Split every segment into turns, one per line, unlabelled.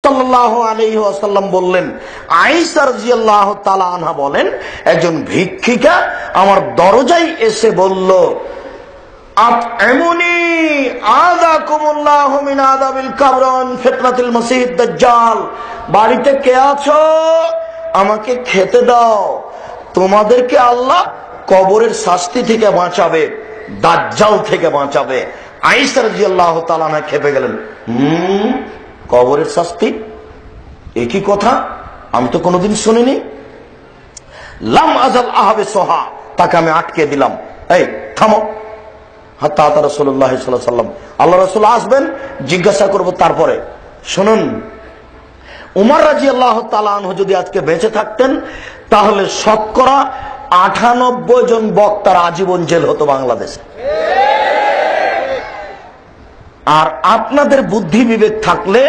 সাল্লাল্লাহু আলাইহি ওয়াসাল্লাম বললেন, আয়েশা রাদিয়াল্লাহু তাআলা আনহা বলেন, একজন ভিক্ষিকা আমার দরজায় এসে বলল, আত'ইমুনি আযাকুমুল্লাহু মিন আযাবিল কবর ওয়া ফিতনাতিল মাসিহিদ দাজ্জাল। বাড়িতে কে আছো? আমাকে খেতে দাও, তোমাদেরকে আল্লাহ কবরের শাস্তি থেকে বাঁচাবে, দাজ্জাল থেকে বাঁচাবে। আয়েশা রাদিয়াল্লাহু তাআলা আনহা খেপে গেলেন। কবরের শাস্তি, একই কথা, আমি তো কোনোদিন শুনিনি। লাম আজাল আহাবে সোহা, তাকে আমি আটকে দিলাম, এই থামো। হাত্তা আতা রাসূলুল্লাহ সাল্লাল্লাহু আলাইহি ওয়াসাল্লাম, আল্লাহ রাসূল আসবেন, জিজ্ঞাসা করব তারপরে। শুনুন, উমর রাদিয়াল্লাহু তাআলা আনহু যদি আজকে বেঁচে থাকতেন তাহলে শতকরা 98 জন বক্তার আজীবন জেল হতো বাংলাদেশে। আর আপনাদের বুদ্ধি বিবেক থাকলে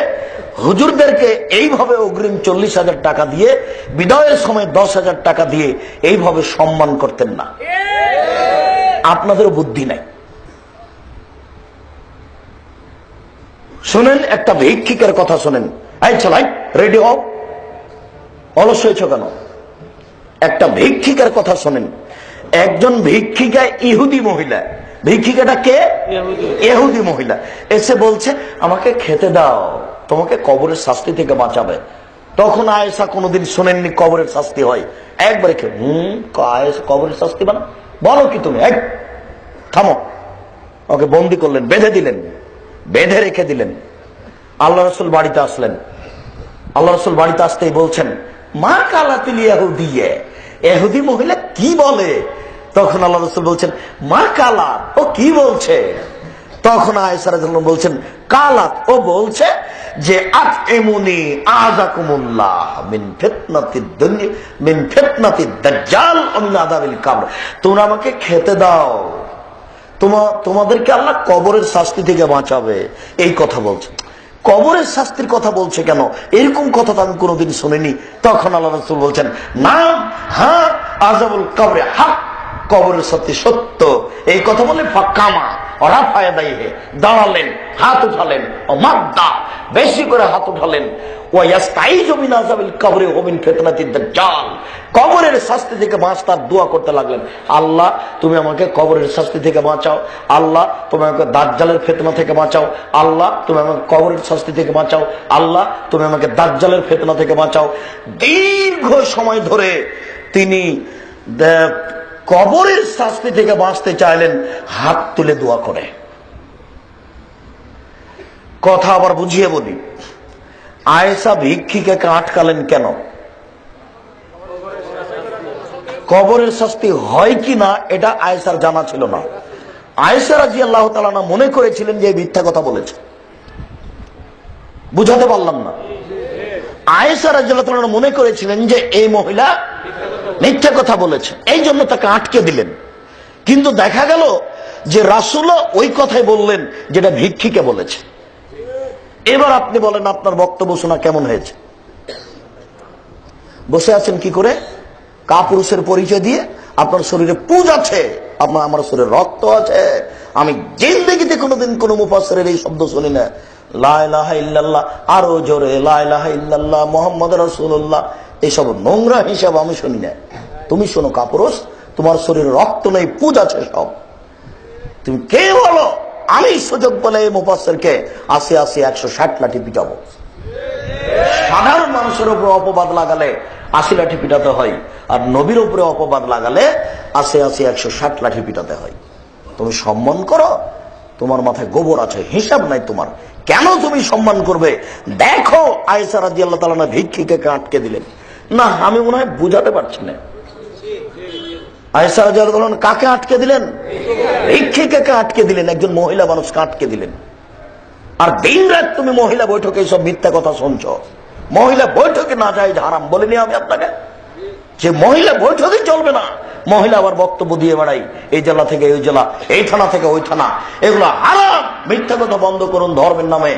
হুজুরদেরকে এইভাবে অগ্রিম 40,000 টাকা দিয়ে, বিদায়ের সময় 10,000 টাকা দিয়ে এইভাবে সম্মান করতেন না। আপনাদেরও বুদ্ধি নাই। শুনেন, একটা ভিক্ষিকের কথা শুনেন। এই চলাই রেডি হও, অলস হয়েছ কেন? একটা ভিক্ষিকের কথা শুনেন। একজন ভিক্ষিকা ইহুদি মহিলা, ভিক্ষিকাটা কে? ইহুদি মহিলা এসে বলছে, আমাকে খেতে দাও, তোমাকে কবরের শাস্তি থেকে বাঁচাবে। তখন আয়েশা কোনোদিন শোনেননি কবরের শাস্তি হয়। একবারে কবরের শাস্তি বানা, বলো কি তুমি? এক থামো। ওকে বন্দি করলেন, বেঁধে দিলেন, বেঁধে রেখে দিলেন। আল্লাহ রাসূল বাড়িতে আসলেন। আল্লাহ রাসূল বাড়িতে আসতেই বলছেন, মা কালাতিল ইহুদিয়ে, ইহুদি মহিলা কি বলে? তখন আল্লাহ রাসূল বলছেন, মা কালাত, ও কি বলছে? তখন আয়েশা রাদিয়াল্লাহু বলছেন, কালাত, ও বলছে যে আত'ইমুনি আযাকুমুল্লাহ মিন ফিতনাতিদ দুনিয়া মিন ফিতনাতিদ দাজ্জাল ওয়া মিন আযাবিল কবর। তোমরা আমাকে খেতে দাও, তোমাদেরকে আল্লাহ কবরের শাস্তি থেকে বাঁচাবে, এই কথা বলছে। কবরের শাস্তির কথা বলছে কেন? এরকম কথা তো আমি কোনোদিন শুনিনি। তখন আল্লাহ রাসূল বলছেন, না, হ্যাঁ, আযাবুল কবরে হক, কবরের শাস্তি সত্য। এই কথা বলে ফাকামা ওরা ফায়দাইহে, দাঁড়ালেন, হাত উঠালেন, ও মাদ্দা, বেশি করে হাত উঠালেন, ওয়া ইয়াস্তাইযু মিন আযাবিল কবরি ওয়া মিন ফিতনাতিদ দাজ্জাল, কবরের শাস্তি থেকে বাঁচার দোয়া করতে লাগলেন। আল্লাহ তুমি আমাকে কবরের শাস্তি থেকে বাঁচাও, আল্লাহ তুমি আমাকে দাজ্জালের ফিতনা থেকে বাঁচাও, আল্লাহ তুমি আমাকে কবরের শাস্তি থেকে বাঁচাও, আল্লাহ তুমি আমাকে দাজ্জালের ফিতনা থেকে বাঁচাও। দীর্ঘ সময় ধরে তিনি কবরের শাস্তি থেকে বাঁচতে চাইলেন, হাত তুলে দোয়া করে। কথা আবার বুঝিয়ে বলি, আয়েশা ভিক্ষিকাকে আটকালেন কেন? কবরের শাস্তি হয় কি না এটা আয়েশার জানা ছিল না। আয়েশা রাদিয়াল্লাহু তাআলা মনে করেছিলেন যে মিথ্যা কথা বলেছে। বুঝাতে পারলাম না? আয়েশা রাদিয়াল্লাহু তাআলা মনে করেছিলেন যে এই মহিলা মিথ্যা কথা বলেছে, এই জন্য তাকে আটকে দিলেন। কিন্তু দেখা গেল যে রাসূলও ওই কথাই বললেন যেটা ভিক্ষিকে বলেছে। এবার আপনি বলেন, আপনার বক্তব্য শোনা কেমন হয়েছে? বসে আছেন কি করে? কাপুরুষের পরিচয় দিয়ে আপনার শরীরে পুজ আছে, আমার শরীরে রক্ত আছে। আমি জিন্দেগিতে কোনোদিন কোন মুফাসসিরের এই শব্দ শুনি না, লা ইলাহা ইল্লাল্লাহ, আরো জোরে লা ইলাহা ইল্লাল্লাহ মুহাম্মাদুর রাসূলুল্লাহ, এইসব নোংরা হিসাব আমি শুনি না। তুমি শোনো কাপুরুষ, তোমার শরীরে রক্ত নেই, পুজ আছে সব। তুমি কে বলো আমি সুযোগ বলে এই মুফাসসিরকে 80 160 লাঠি পিটাবো? সাধারণ মানুষের উপর অপবাদ লাগালে 80 লাঠি পিটাতে হয়, আর নবীর উপরে অপবাদ লাগালে 80 160 লাঠি পিটাতে হয়। তুমি সম্মান করো, তোমার মাথায় গোবর আছে, হিসাব নাই তোমার। কেন তুমি সম্মান করবে? দেখো আয়েশা রাদিয়াল্লাহু তাআলা ভিক্ষিকাকে আটকে দিলেন না, আমি মনে হয় বুঝাতে পারছি না। আয়েশা রাদিয়াল্লাহু তাআলা কাকে আটকে দিলেন? ভিক্ষিকাকে আটকে দিলেন, একজন মহিলা মানুষকে আটকে দিলেন। আর দিন রাত তুমি মহিলা বৈঠকে সব মিথ্যা কথা শুনছো। মহিলা বৈঠকে না যায় হারাম বলিনি আমি আপনাকে? যে মহিলা বৈঠকে চলবে না, মহিলা আবার বক্তব্য দিয়ে বেড়াই, এই জেলা থেকে ওই জেলা, এই থানা থেকে ওই থানা, এগুলো হারাম। মিথ্যা কথা বন্ধ করুন ধর্মের নামে।